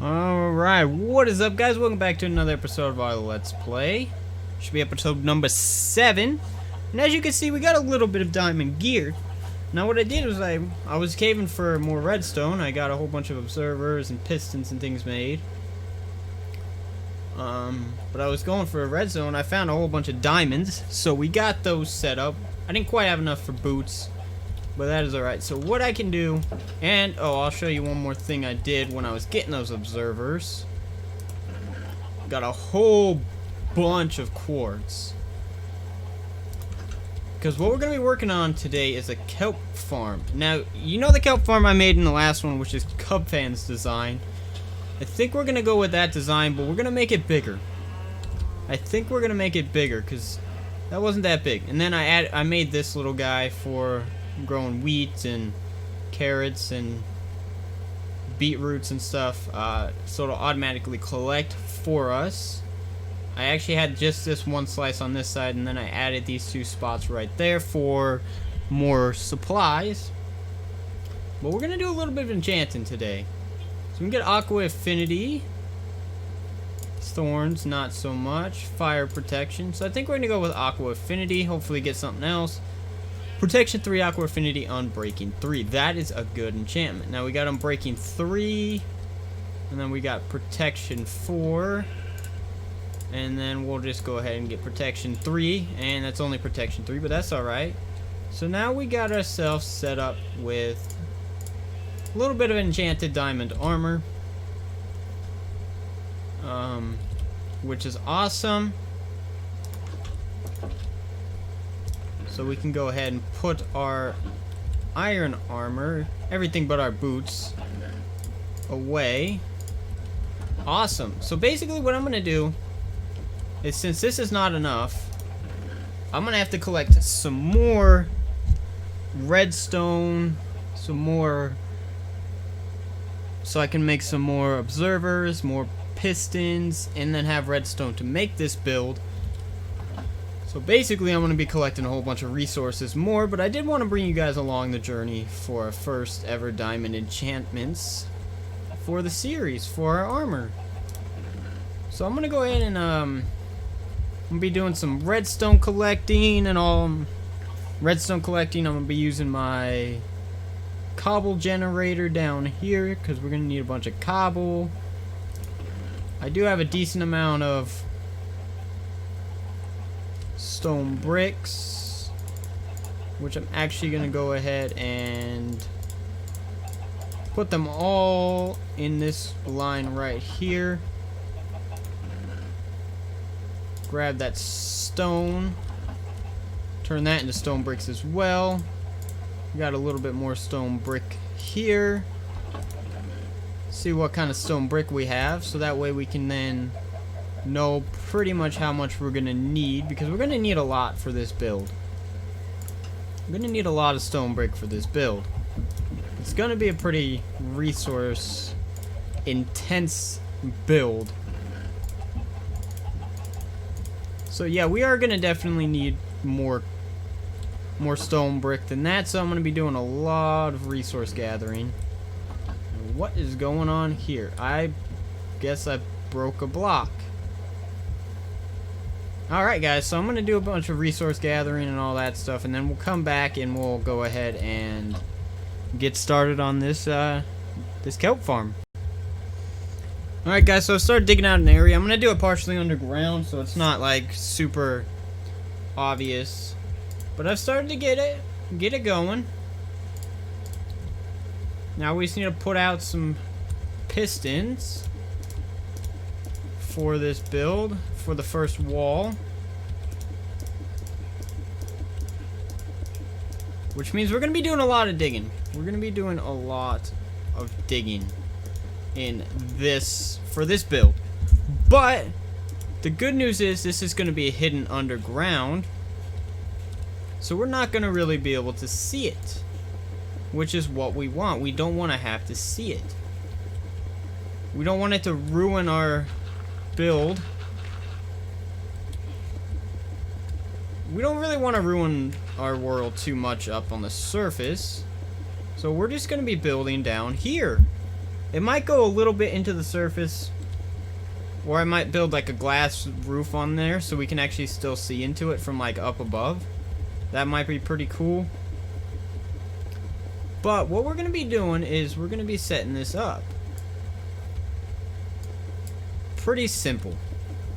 Alright, what is up guys? Welcome back to another episode of our Let's Play. Should be episode number 7. And as you can see, we got a little bit of diamond gear. Now what I did was I was caving for more redstone. I got a whole bunch of observers and pistons and things made. But I was going for a redstone. I found a whole bunch of diamonds. So we got those set up. I didn't quite have enough for boots, but that is alright. So what I can do, and I'll show you one more thing I did when I was getting those observers. Got a whole bunch of quartz. Because what we're going to be working on today is a kelp farm. Now, you know the kelp farm I made in the last one, which is Cubfan's design. I think we're going to go with that design, but we're going to make it bigger. I think we're going to make it bigger, because that wasn't that big. And then I made this little guy for growing wheat and carrots and beetroots and stuff, so it'll automatically collect for us. I actually had just this one slice on this side, and then I added these 2 spots right there for more supplies. But we're gonna do a little bit of enchanting today. So we can get aqua affinity, thorns not so much, fire protection. So I think we're gonna go with aqua affinity, hopefully get something else. Protection 3, aqua affinity, unbreaking 3. That is a good enchantment. Now we got unbreaking 3, and then we got protection 4, and then we'll just go ahead and get protection 3, and that's only protection 3, but that's alright. So now we got ourselves set up with a little bit of enchanted diamond armor, which is awesome. So we can go ahead and put our iron armor, everything but our boots, away. Awesome. So basically what I'm going to do is, since this is not enough, I'm going to have to collect some more redstone, some more, so I can make some more observers, more pistons, and then have redstone to make this build. So basically I'm going to be collecting a whole bunch of resources more, but I did want to bring you guys along the journey for our first ever diamond enchantments for the series, for our armor. So I'm going to go ahead and I'm going to be doing some redstone collecting and all. Redstone collecting, I'm going to be using my cobble generator down here, because we're going to need a bunch of cobble. I do have a decent amount of stone bricks, which I'm actually going to go ahead and put them all in this line right here. Grab that stone, turn that into stone bricks as well. Got a little bit more stone brick here. See what kind of stone brick we have, so that way we can then know pretty much how much we're gonna need, because we're gonna need a lot for this build. We're gonna need a lot of stone brick for this build. It's gonna be a pretty resource intense build. So yeah, we are gonna definitely need more stone brick than that, so I'm gonna be doing a lot of resource gathering. What is going on here? I guess I broke a block. Alright guys, so I'm going to do a bunch of resource gathering and all that stuff, and then we'll come back and we'll go ahead and get started on this this kelp farm. Alright guys, so I started digging out an area. I'm going to do it partially underground, so it's not like super obvious. But I've started to get it going. Now we just need to put out some pistons for this build, for the first wall. Which means we're going to be doing a lot of digging. We're going to be doing a lot of digging in this, for this build. But the good news is this is going to be hidden underground. So we're not going to really be able to see it, which is what we want. We don't want to have to see it. We don't want it to ruin our build. We don't really want to ruin our world too much up on the surface. So we're just going to be building down here. It might go a little bit into the surface, or I might build like a glass roof on there so we can actually still see into it from like up above. That might be pretty cool. But what we're going to be doing is we're going to be setting this up. Pretty simple.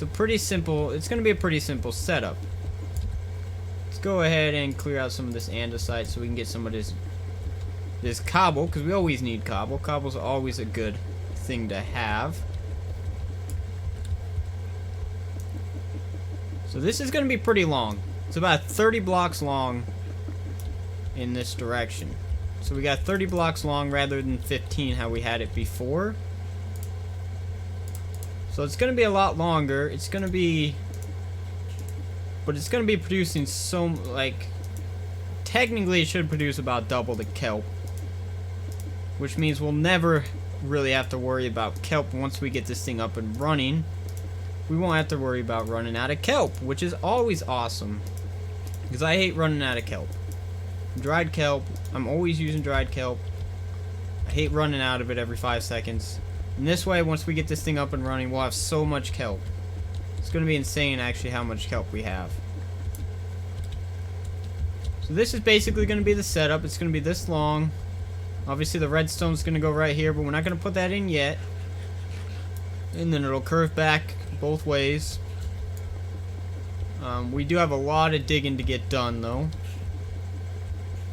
It's going to be a pretty simple setup. Let's go ahead and clear out some of this andesite so we can get some of this cobble, because we always need cobble. Cobble's always a good thing to have. So this is going to be pretty long. It's about 30 blocks long in this direction. So we got 30 blocks long rather than 15 how we had it before. So it's going to be a lot longer. It's going to be... But it's going to be producing so... Like... Technically it should produce about double the kelp. Which means we'll never really have to worry about kelp once we get this thing up and running. We won't have to worry about running out of kelp, which is always awesome. Because I hate running out of kelp. Dried kelp, I'm always using dried kelp. I hate running out of it every 5 seconds. And this way, once we get this thing up and running, we'll have so much kelp. It's going to be insane, actually, how much kelp we have. So this is basically going to be the setup. It's going to be this long. Obviously, the redstone's going to go right here, but we're not going to put that in yet. And then it'll curve back both ways. We do have a lot of digging to get done, though.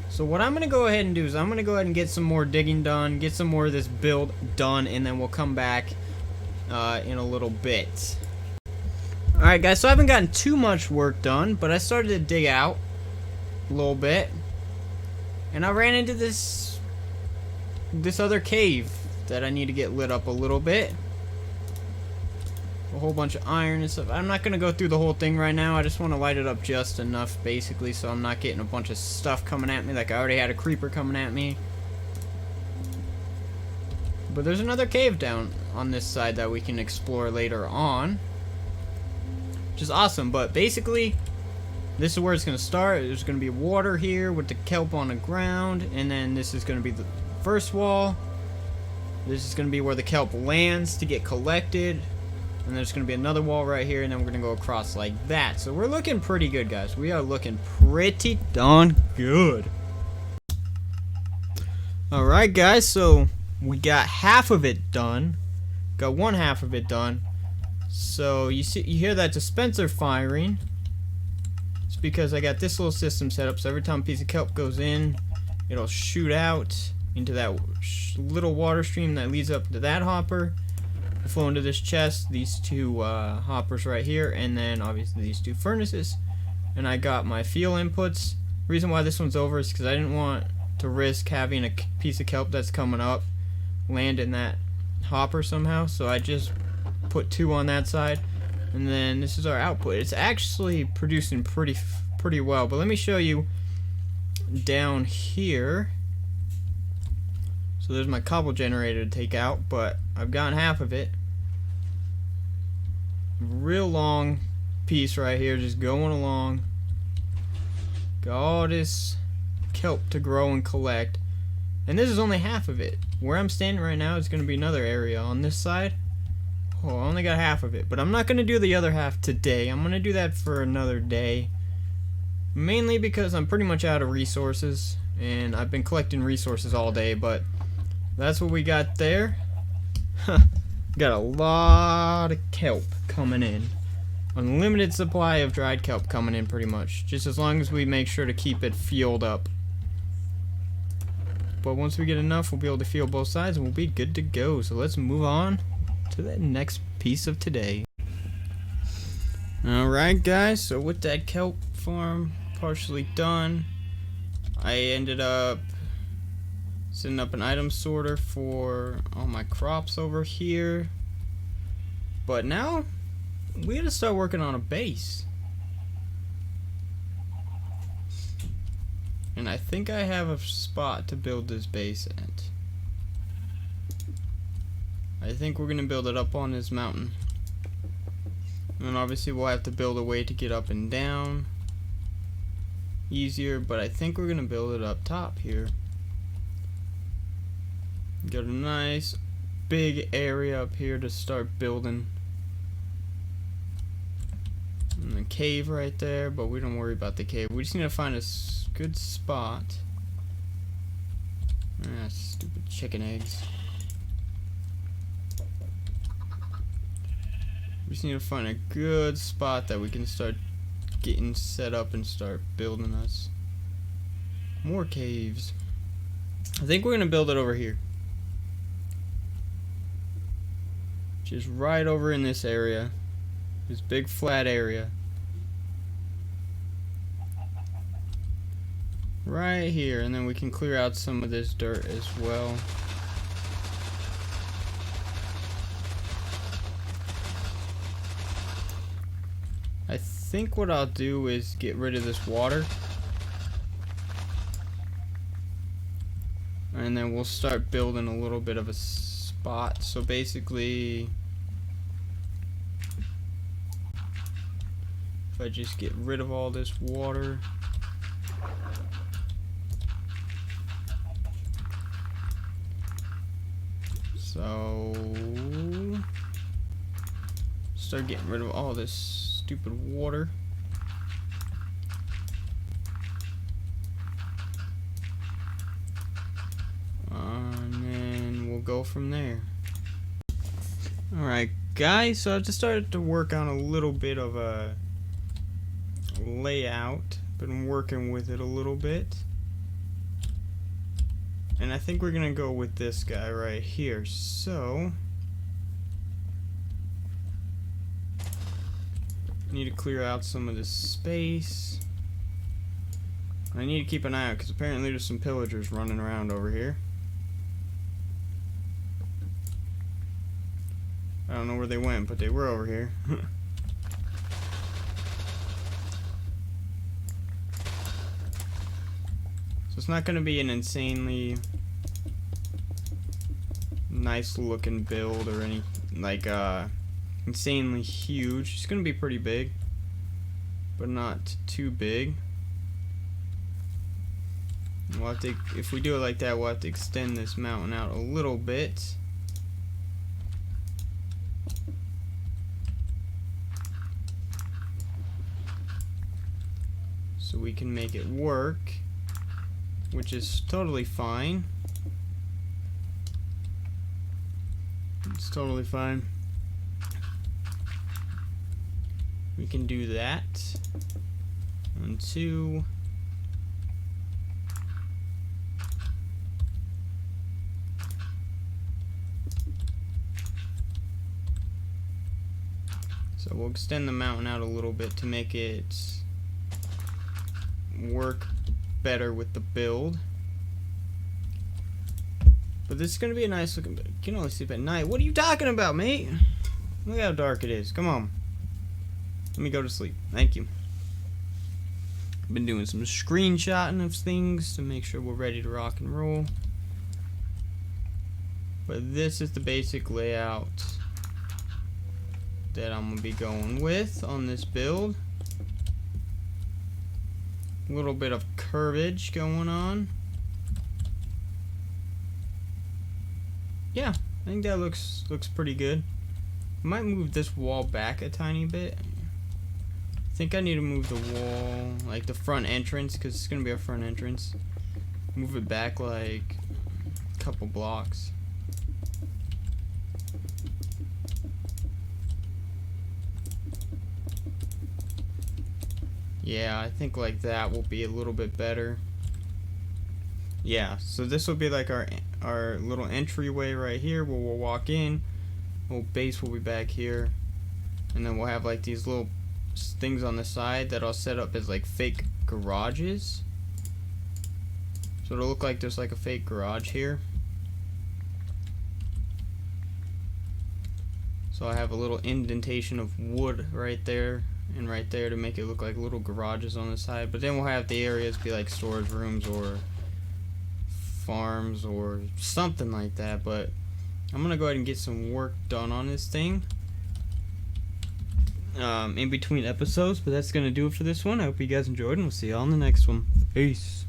So what I'm going to go ahead and do is I'm going to go ahead and get some more digging done, get some more of this build done, and then we'll come back in a little bit. Alright guys, so I haven't gotten too much work done, but I started to dig out a little bit. And I ran into this other cave that I need to get lit up a little bit. A whole bunch of iron and stuff. I'm not going to go through the whole thing right now. I just want to light it up just enough, basically, so I'm not getting a bunch of stuff coming at me. Like I already had a creeper coming at me. But there's another cave down on this side that we can explore later on, which is awesome. But basically, this is where it's going to start. There's going to be water here with the kelp on the ground, and then this is going to be the first wall. This is going to be where the kelp lands to get collected. And there's going to be another wall right here, and then we're going to go across like that. So we're looking pretty good, guys. We are looking pretty darn good. Alright, guys. So we got half of it done. Got one half of it done. So you hear that dispenser firing. It's because I got this little system set up. So every time a piece of kelp goes in, it'll shoot out into that little water stream that leads up to that hopper. Flow into this chest, these two hoppers right here, and then obviously these two furnaces. And I got my fuel inputs. The reason why this one's over is because I didn't want to risk having a piece of kelp that's coming up land in that hopper somehow, so I just put 2 on that side. And then this is our output. It's actually producing pretty well, but let me show you down here. So there's my cobble generator to take out, but I've gotten half of it. Real long piece right here, just going along. Got all this kelp to grow and collect. And this is only half of it. Where I'm standing right now is going to be another area on this side. Oh, I only got half of it, but I'm not going to do the other half today. I'm going to do that for another day. Mainly because I'm pretty much out of resources, and I've been collecting resources all day, but that's what we got there. Got a lot of kelp coming in. Unlimited supply of dried kelp coming in pretty much. Just as long as we make sure to keep it fueled up. But once we get enough, we'll be able to fuel both sides and we'll be good to go. So let's move on to the next piece of today. Alright guys, so with that kelp farm partially done, I ended up setting up an item sorter for all my crops over here. But now we gotta start working on a base. And I think I have a spot to build this base at. I think we're gonna build it up on this mountain. And obviously we'll have to build a way to get up and down easier, but I think we're gonna build it up top here. Got a nice big area up here to start building. And a cave right there, but we don't worry about the cave. We just need to find a good spot. Ah, stupid chicken eggs. We just need to find a good spot that we can start getting set up and start building us more caves. I think we're gonna build it over here. Just right over in this area. This big flat area. Right here, and then we can clear out some of this dirt as well. I think what I'll do is get rid of this water. And then we'll start building a little bit of a spot. So basically, if I just get rid of all this water. So, start getting rid of all this stupid water. And then we'll go from there. Alright guys, so I've just started to work on a little bit of a layout. Been working with it a little bit. And I think we're gonna go with this guy right here. So, need to clear out some of this space. I need to keep an eye out because apparently there's some pillagers running around over here. I don't know where they went, but they were over here. So it's not going to be an insanely nice looking build or any like insanely huge. It's going to be pretty big, but not too big. We'll have to, if we do it like that, we'll have to extend this mountain out a little bit. So we can make it work, which is totally fine. It's totally fine. We can do that. 1, 2. So we'll extend the mountain out a little bit to make it work better with the build. But this is going to be a nice looking build. You can only sleep at night. What are you talking about, mate? Look how dark it is. Come on. Let me go to sleep. Thank you. I've been doing some screenshotting of things to make sure we're ready to rock and roll. But this is the basic layout that I'm going to be going with on this build. A little bit of curvage going on. Yeah, I think that looks pretty good. I might move this wall back a tiny bit. I think I need to move the wall, like the front entrance, because it's going to be our front entrance. Move it back like a couple blocks. Yeah, I think like that will be a little bit better. Yeah, so this will be like our little entryway right here where we'll walk in. Little base will be back here. And then we'll have like these little things on the side that I'll set up as like fake garages. So it'll look like there's like a fake garage here. So I have a little indentation of wood right there and right there to make it look like little garages on the side. But then we'll have the areas be like storage rooms or farms or something like that. But I'm gonna go ahead and get some work done on this thing in between episodes. But that's gonna do it for this one. I hope you guys enjoyed, and we'll see you all in the next one. Peace.